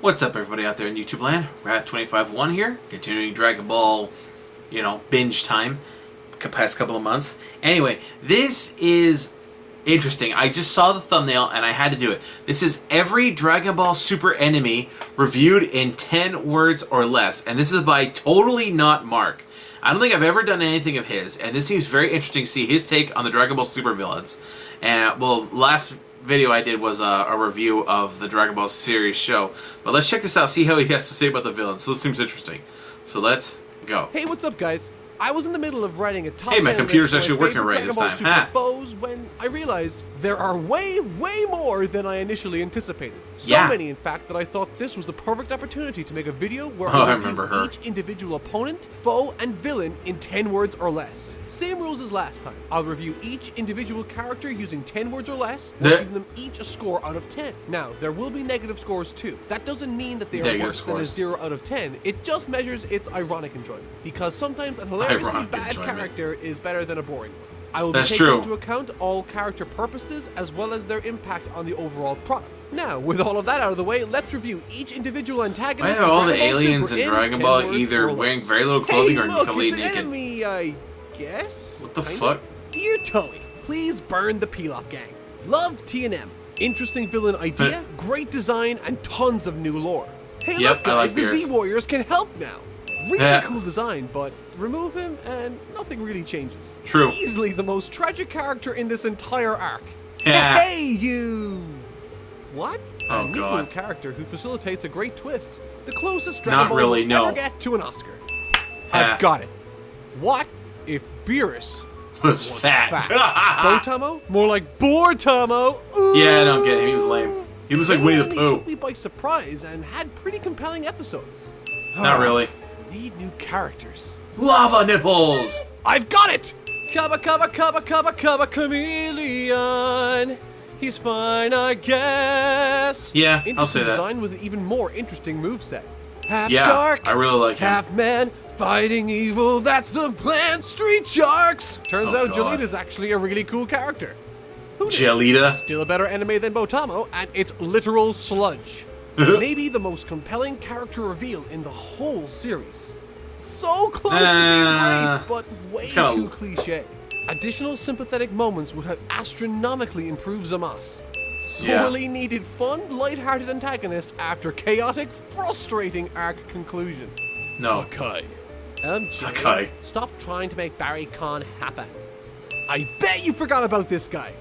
What's up, everybody out there in YouTube land? Wrath251 here, continuing Dragon Ball, binge time, past couple of months. Anyway, this is interesting. I just saw the thumbnail and I had to do it. This is every Dragon Ball Super enemy reviewed in 10 words or less, and this is by Totally Not Mark. I don't think I've ever done anything of his, and this seems very interesting to see his take on the Dragon Ball Super villains. And, well, last video I did was a review of the Dragon Ball series show. But let's check this out, see how he has to say about the villains. So this seems interesting. So let's go. Hey, what's up, guys? I was in the middle of writing a top 10 Hey, my computer's list actually for my working favorite right this Dragon Ball time. Super foes when I realized there are way more than I initially anticipated. So Yeah. many, in fact, that I thought this was the perfect opportunity to make a video where Oh, I I remember review her. each individual opponent, foe, and villain in 10 words or less. Same rules as last time. I'll review each individual character using 10 words or less, while giving them each a score out of 10. Now, there will be negative scores too. That doesn't mean that they are Negative worse than a scores. 0 out of 10. It just measures its ironic enjoyment. Because sometimes a hilariously Ironic bad enjoyment. character is better than a boring one. I will be That's taking true. into account all character purposes as well as their impact on the overall product. Now, with all of that out of the way, let's review each individual antagonist. Why are all in the Dragon Ball aliens Super in Dragon 10 Ball words either or less. wearing very little clothing hey, or look, completely it's an naked? enemy, I guess. What the Kinda. fuck? Dear Toei, please burn the Pilaf gang. Love TNM. Interesting villain idea, great design, and tons of new lore. Hey, Yep, look, I like guys, the Beerus. Z-Warriors can help now. Really Yeah. cool design, but remove him and nothing really changes. True. Easily the most tragic character in this entire arc. Yeah. Hey, you! What? Oh, a new God. character who facilitates a great twist. The closest Not Dragon Ball really, will no. ever get to an Oscar. Yeah. I've got it. What if Beerus Was was fat. Botamo? More like Bortamo. Ooh. Yeah, I don't get him. He was lame. He looks like Winnie the Genuinely took Pooh. me by surprise and had pretty compelling episodes. Not really. Need new characters. Lava nipples! I've got it! Kaba Chameleon. He's fine, I guess. Yeah, I'll Interesting say that. design with an even more interesting moveset. Half Yeah, shark, I really like him. half man, fighting evil. That's the plan. Street Sharks. Turns Oh, out God. Jolita's actually a really cool character. Who knew? Jelita. Still a better anime than Botamo, and it's literal sludge. Maybe the most compelling character reveal in the whole series. So close to being great, but way it's kinda- too cliche. Additional sympathetic moments would have astronomically improved Zamas. Yeah. Sorely needed fun, light-hearted antagonist after chaotic, frustrating arc conclusion. No. Okay. Jay, Okay. stop trying to make Barry Khan happen. I bet you forgot about this guy.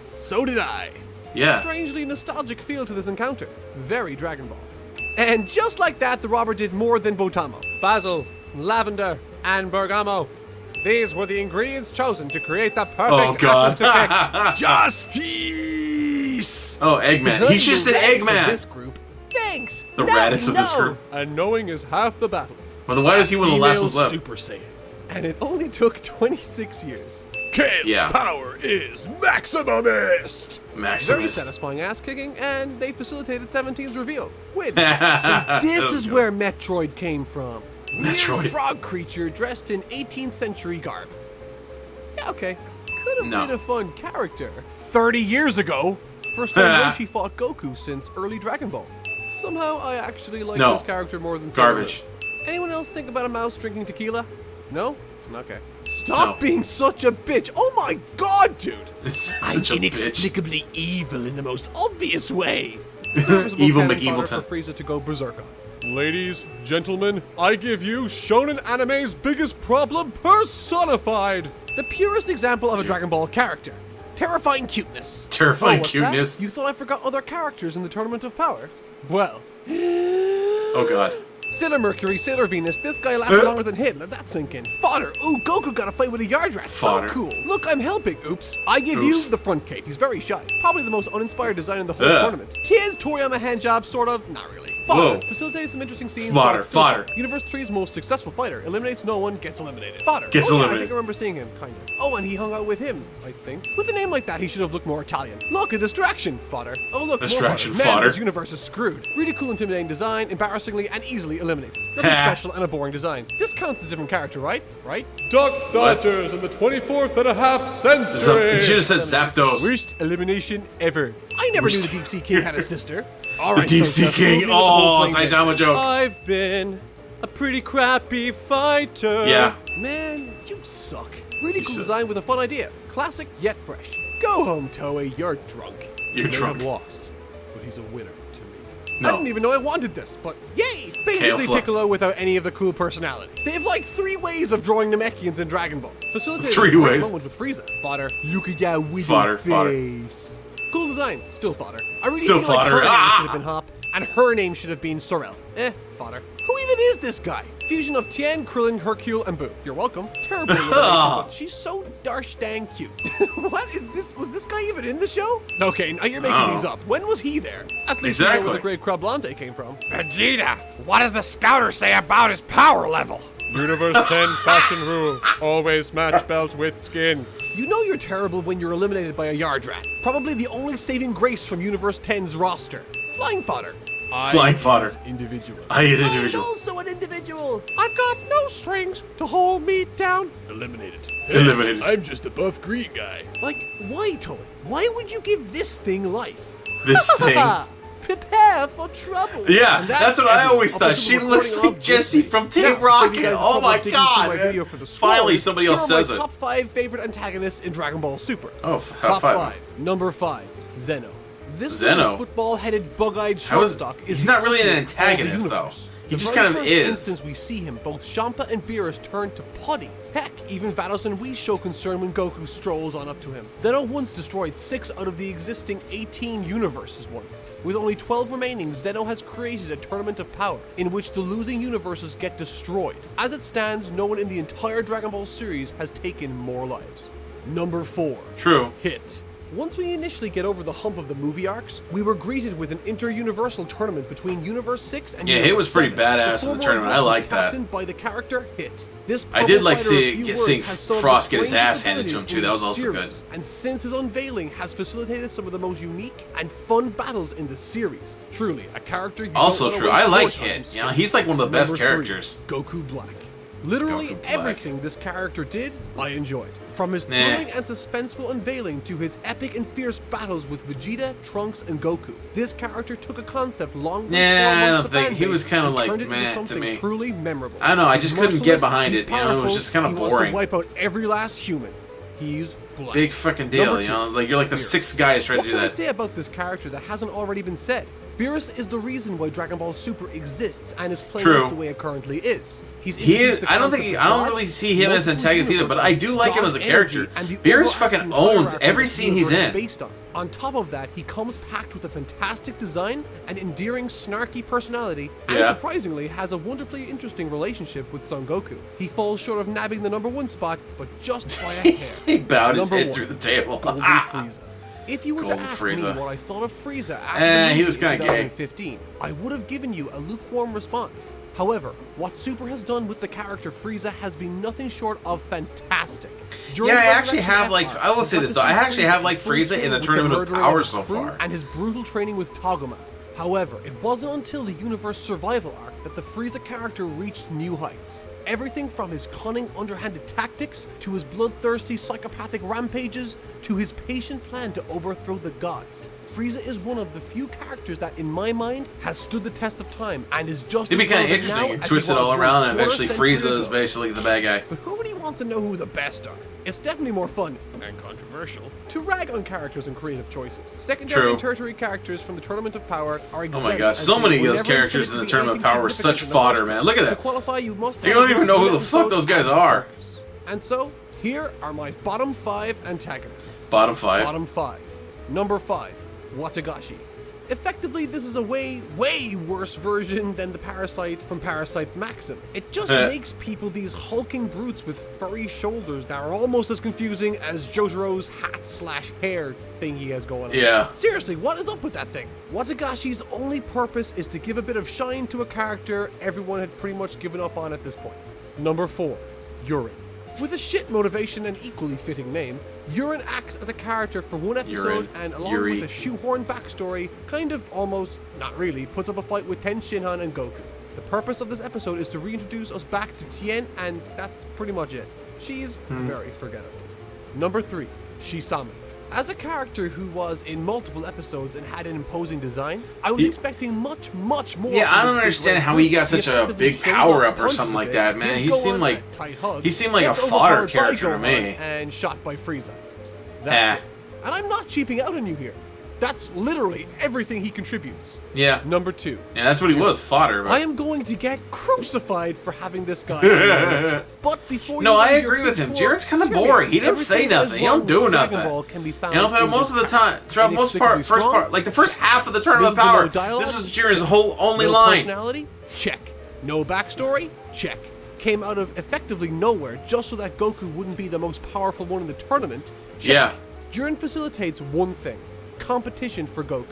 So did I. Yeah. Strangely nostalgic feel to this encounter. Very Dragon Ball. And just like that, the robber did more than Botamo. Basil, lavender, and bergamo. These were the ingredients chosen to create the Oh, perfect God. ashes to pick. Justice! Oh, Eggman. He should have said Behind the Raditz of Eggman. this group. Thanks. The Now Raditz we of this know. group. And knowing is half the battle. Well, then why was he one of the last ones left? Super Saiyan. And it only took 26 years. Kale's Yeah. power is Maximumist! Very Maximus. satisfying ass kicking, and they facilitated 17's reveal. Win. So this is where Metroid came from. Metroid. Weird frog creature dressed in 18th century garb. Yeah, okay. Could have No. been a fun character. 30 years ago! First time Roshi fought Goku since early Dragon Ball. Somehow I actually like No. this character more than Garbage. Sailor. Anyone else think about a mouse drinking tequila? No? Okay. Stop No. being such a bitch! Oh my god, dude! Such a bitch. inexplicably evil in the most obvious way. Evil cannon McEvilton. fodder for Frieza to go berserk on. Ladies, gentlemen, I give you Shonen Anime's biggest problem personified. The purest example of a Dragon Ball character. Terrifying cuteness. Terrifying what's that? cuteness. You thought I forgot other characters in the Tournament of Power? Well, Oh, God. Sailor Mercury, Sailor Venus, this guy lasted longer than Hit. Let that sink in. Fodder. Ooh, Goku got a fight with a yard rat. Fodder. So cool. Look, I'm helping. Oops. I give Oops. you the front cape. He's very shy. Probably the most uninspired design in the whole Ugh. tournament. Tien's Toriyama handjob, sort of. Not really. Fodder. Whoa. Facilitated some interesting scenes. Fodder, but still fodder. fun. Universe 3's most successful fighter. Eliminates no one, gets eliminated. Fodder. Gets oh, Yeah, I eliminated. think I remember seeing him, kind of. Oh, and he hung out with him, I think. With a name like that, he should have looked more Italian. Look, a distraction. Fodder. Oh, look, Distraction, more fodder. Man, fodder. this universe is screwed. Really cool, intimidating design, embarrassingly and easily eliminated. Nothing special and a boring design. This counts as a different character, right? Right? Duck Dodgers in the 24th and a half century. You should have said Zapdos. Worst elimination ever. I never knew the Deep Sea King had a sister. All The right, Deep so Sea Seth, King. moving on to Oh, role-playing game. Saitama joke. I've been a pretty crappy fighter. Yeah. Man, you suck. Really cool suck. design with a fun idea. Classic yet fresh. Go home, Toei. You're drunk. You're You may drunk. have lost, but he's a winner to me. No. I didn't even know I wanted this, but yay! Basically Flo. Piccolo without any of the cool personality. They have like 3 ways of drawing Namekians in Dragon Ball. Facilitated 3 a great ways. moment with Frieza. Fodder. Look at that withered Fodder, fodder. face. Cool design. Still fodder. I really Still feel fodder. like her name Ah! should have been Hop, and her name should have been Sorel. Fodder. Who even is this guy? Fusion of Tien, Krillin, Hercule, and Boo. You're welcome. Terrible innovation, but she's so darsh dang cute. What is this? Was this guy even in the show? Okay, now you're making Oh. these up. When was he there? At least you know Exactly. where the great Crablante came from. Vegeta, what does the scouter say about his power level? Universe 10 fashion rule. Always match belt with skin. You know you're terrible when you're eliminated by a Yard Rat. Probably the only saving grace from Universe 10's roster. Flying fodder. Flying fodder. Individual. I is I'm individual. also an individual. I've got no strings to hold me down. Eliminated. Eliminated. I'm just a buff green guy. Like, why, Toei? Why would you give this thing life? This thing. Prepare for trouble. Yeah, And that's what I everyone. always Up thought. until She the looks recording like of Jessie this from thing. Team Now, Rocket. so you guys Oh can my dig into god, my man. video for the Finally, scores. somebody else Here are says my it. top 5 favorite antagonists in Dragon Ball Super. Oh, top five. 5. Number 5, Zeno. This Zeno? football-headed, bug-eyed How is- shortstock is he's the not really an king of all the antagonist, though. universe. He The just very kind of first is. instance we see him, both Champa and Beerus turn to putty. Heck, even Vados and Whis show concern when Goku strolls on up to him. Zeno once destroyed 6 out of the existing 18 universes once. With only 12 remaining, Zeno has created a tournament of power, in which the losing universes get destroyed. As it stands, no one in the entire Dragon Ball series has taken more lives. Number 4. True. Hit. Once we initially get over the hump of the movie arcs, we were greeted with an inter-universal tournament between Universe 6 and Yeah, Universe Hit was pretty 7. badass in the former tournament. I was like that. captained by the character Hit. This I did like purple fighter of seeing- few seeing words has some of Frost the get his strangest ass handed to him, abilities too. in That was the also good. series, and since his unveiling has facilitated some of the most unique and fun battles in the series. Truly, a character you Also don't wanna true. waste I more like time Hit. spending. You know, he's like one of the best Number 3, characters. Goku Black. Literally Goku Black. everything this character did, I enjoyed. From his Nah. thrilling and suspenseful unveiling to his epic and fierce battles with Vegeta, Trunks, and Goku. This character took a concept long Nah, I amongst don't the think- fan he was base kinda and like turned it into meh to something me. truly memorable. I don't know, I He's just couldn't get merciless, behind he's it, you know, it was powerful, just kinda he wants boring. to wipe out every last human. He's Black. Big fucking deal, Number you 2, know? Like, you're like the Beerus. 6th guy who's trying What to do can I that. say about this character that hasn't already been said? Beerus is the reason why Dragon Ball Super exists and is playing True. out the way it currently is. He's He is. introduced the I don't concept think. of I don't God, really see him as multiple antagonist either, but I do like him God as a energy, character. and the Beerus overarching fucking owns hierarchy every that the scene he's universe in. is based on. On top of that, he comes packed with a fantastic design, an endearing, snarky personality, and Yeah. surprisingly has a wonderfully interesting relationship with Son Goku. He falls short of nabbing the #1 spot, but just by a hair. He bowed his Number head 1, through the table. Golden Frieza. If you were to Golden ask me Frieza. what I thought of Frieza after the he movie was kinda in gay. 2015, I would have given you a lukewarm response. However, what Super has done with the character Frieza has been nothing short of fantastic. During Yeah, I Resurrection actually have, F like, arc, I will we say got this, to though, I see actually have, Frieza like, full Frieza scale in the with Tournament of murdering Power his so crew far. and his brutal training with Tagoma. However, it wasn't until the Universe Survival arc that the Frieza character reached new heights. Everything from his cunning, underhanded tactics, to his bloodthirsty, psychopathic rampages, to his patient plan to overthrow the gods. Frieza is one of the few characters that, in my mind, has stood the test of time and is just It'd be as kind of relevant now interesting. You as twist he it all was around, and one eventually century Frieza is ago. basically the bad guy. But who really wants to know who the best are? It's definitely more fun and controversial to rag on characters and creative choices. Secondary True. and tertiary characters from the Tournament of Power are Oh exempt. my god, as so they many of were those never characters intended in the to be Tournament of anything Power were such significant in the fodder, first man. place. Look at To that. qualify, you must You have don't even know who the fuck episodes those guys as are. characters. And so, here are my bottom 5 antagonists. Bottom 5. Bottom 5. Number 5, Watagashi. Effectively, this is a way worse version than the Parasite from Parasite Maxim. It just makes people these hulking brutes with furry shoulders that are almost as confusing as Jotaro's hat/hair thing he has going on. Yeah. Seriously, what is up with that thing? Watagashi's only purpose is to give a bit of shine to a character everyone had pretty much given up on at this point. Number 4, Urien. With a shit motivation and equally fitting name, Urien acts as a character for one episode Urien. and along Yuri. with a shoehorn backstory, kind of almost, not really, puts up a fight with Ten Shinhan and Goku. The purpose of this episode is to reintroduce us back to Tien, and that's pretty much it. She's very forgettable. Number 3, Shisame. As a character who was in multiple episodes and had an imposing design, I was expecting much more. Yeah, from I don't this big understand red how brute. he got such He a effectively big shows power off up or punches something a like bit, that, man. gives He Gohan seemed like a tight hug, he seemed like a gets fodder overpowered by character to Gohan me. and shot by Frieza. Eh. That's it. And I'm not cheaping out on you here. That's literally everything he contributes. Yeah, Number 2. yeah, that's what he was, fodder. But I am going to get crucified for having this guy on my list. But before no, you I raise your agree with him. pitchforks, Jiren's kind of hear me. boring. He didn't say Everything that is nothing. He don't wrong do with Dragon nothing. Ball can be found You know, for in most of the this time, throughout most part, inexplicably first part, strong, like the first half of the Tournament of little to no Power, dialogue, this is Jiren's whole only no line. personality? Check. No backstory? Check. Came out of effectively nowhere just so that Goku wouldn't be the most powerful one in the tournament? Check. Yeah. Jiren facilitates one thing: competition for Goku.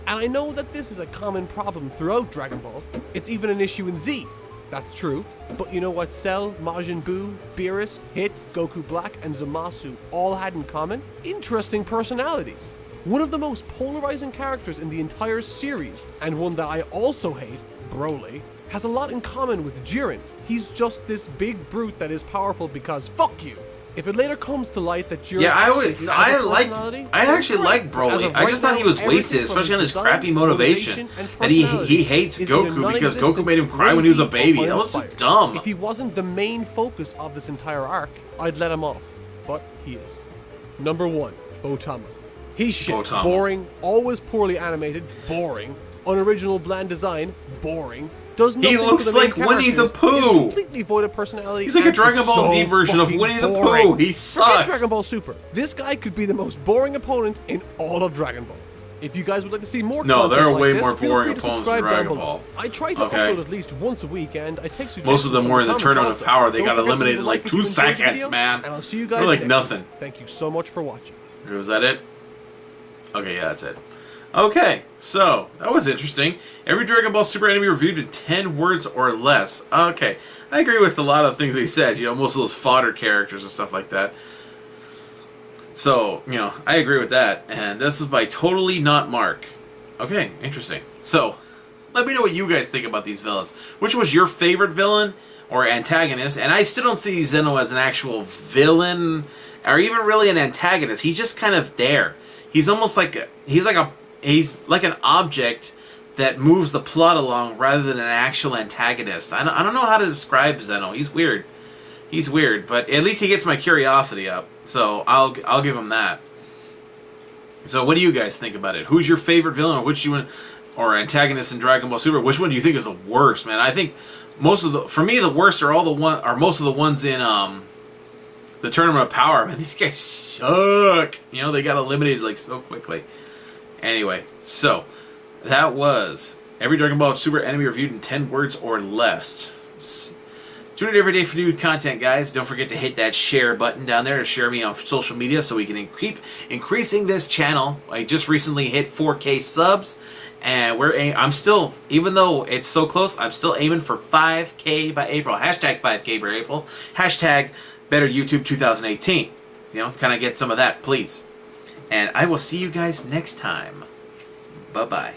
And I know that this is a common problem throughout Dragon Ball. It's even an issue in Z. That's true. But you know what Cell, Majin Buu, Beerus, Hit, Goku Black, and Zamasu all had in common? Interesting personalities. One of the most polarizing characters in the entire series, and one that I also hate, Broly, has a lot in common with Jiren. He's just this big brute that is powerful because fuck you. If it later comes to light that Jiren Yeah, actually has a I personality, actually then like correct. Broly. As of I just thought right he now, was wasted, everything from especially on his design, crappy motivation. and That he personality hates is either Goku because Goku made him non-existent, cry when he was a lazy, baby. or That was just uninspired. dumb. If he wasn't the main focus of this entire arc, I'd let him off. But he is. Number 1, Botama. He's shit. Botama. Boring, always poorly animated, boring, unoriginal bland design, boring. Does nothing looks for the main like Winnie the characters, Pooh. is completely void of personality. He's like a and Dragon Ball so Z version of fucking Winnie the boring. Pooh. He Forget sucks. Dragon Ball Super. This guy could be the most boring opponent in all of Dragon Ball. If you guys would like to see more No, content there are like way this, more feel boring free to opponents in subscribe down Dragon below. Ball. I try to Okay. upload at least once a week, and I take suggestions. Most of them from were in the comments Tournament of also. Power. They Don't got forget to eliminated leave in a like if 2 you enjoyed the seconds, video, man. And I'll see you They're guys like next nothing. week. Thank you so much for watching. Was that it? Okay, yeah, that's it. Okay, so that was interesting. Every Dragon Ball Super anime reviewed in 10 words or less. Okay, I agree with a lot of things they said. You know, most of those fodder characters and stuff like that. So, you know, I agree with that. And this was by Totally Not Mark. Okay, interesting. So, let me know what you guys think about these villains. Which was your favorite villain or antagonist? And I still don't see Zeno as an actual villain or even really an antagonist. He's just kind of there. He's almost like he's like an object that moves the plot along rather than an actual antagonist. I don't know how to describe Zeno. He's weird. He's weird, but at least he gets my curiosity up. So I'll give him that. So what do you guys think about it? Who's your favorite villain, or antagonist in Dragon Ball Super? Which one do you think is the worst, man? I think for me the worst are most of the ones in the Tournament of Power. Man, these guys suck. You know, they got eliminated like so quickly. Anyway, so that was every Dragon Ball Super anime reviewed in 10 words or less. Tune in every day for new content, guys. Don't forget to hit that share button down there to share me on social media so we can keep increasing this channel. I just recently hit 4K subs, and I'm still, even though it's so close, I'm still aiming for 5K by April. Hashtag 5K by April. Hashtag Better YouTube 2018. You know, kind of get some of that, please. And I will see you guys next time. Bye-bye.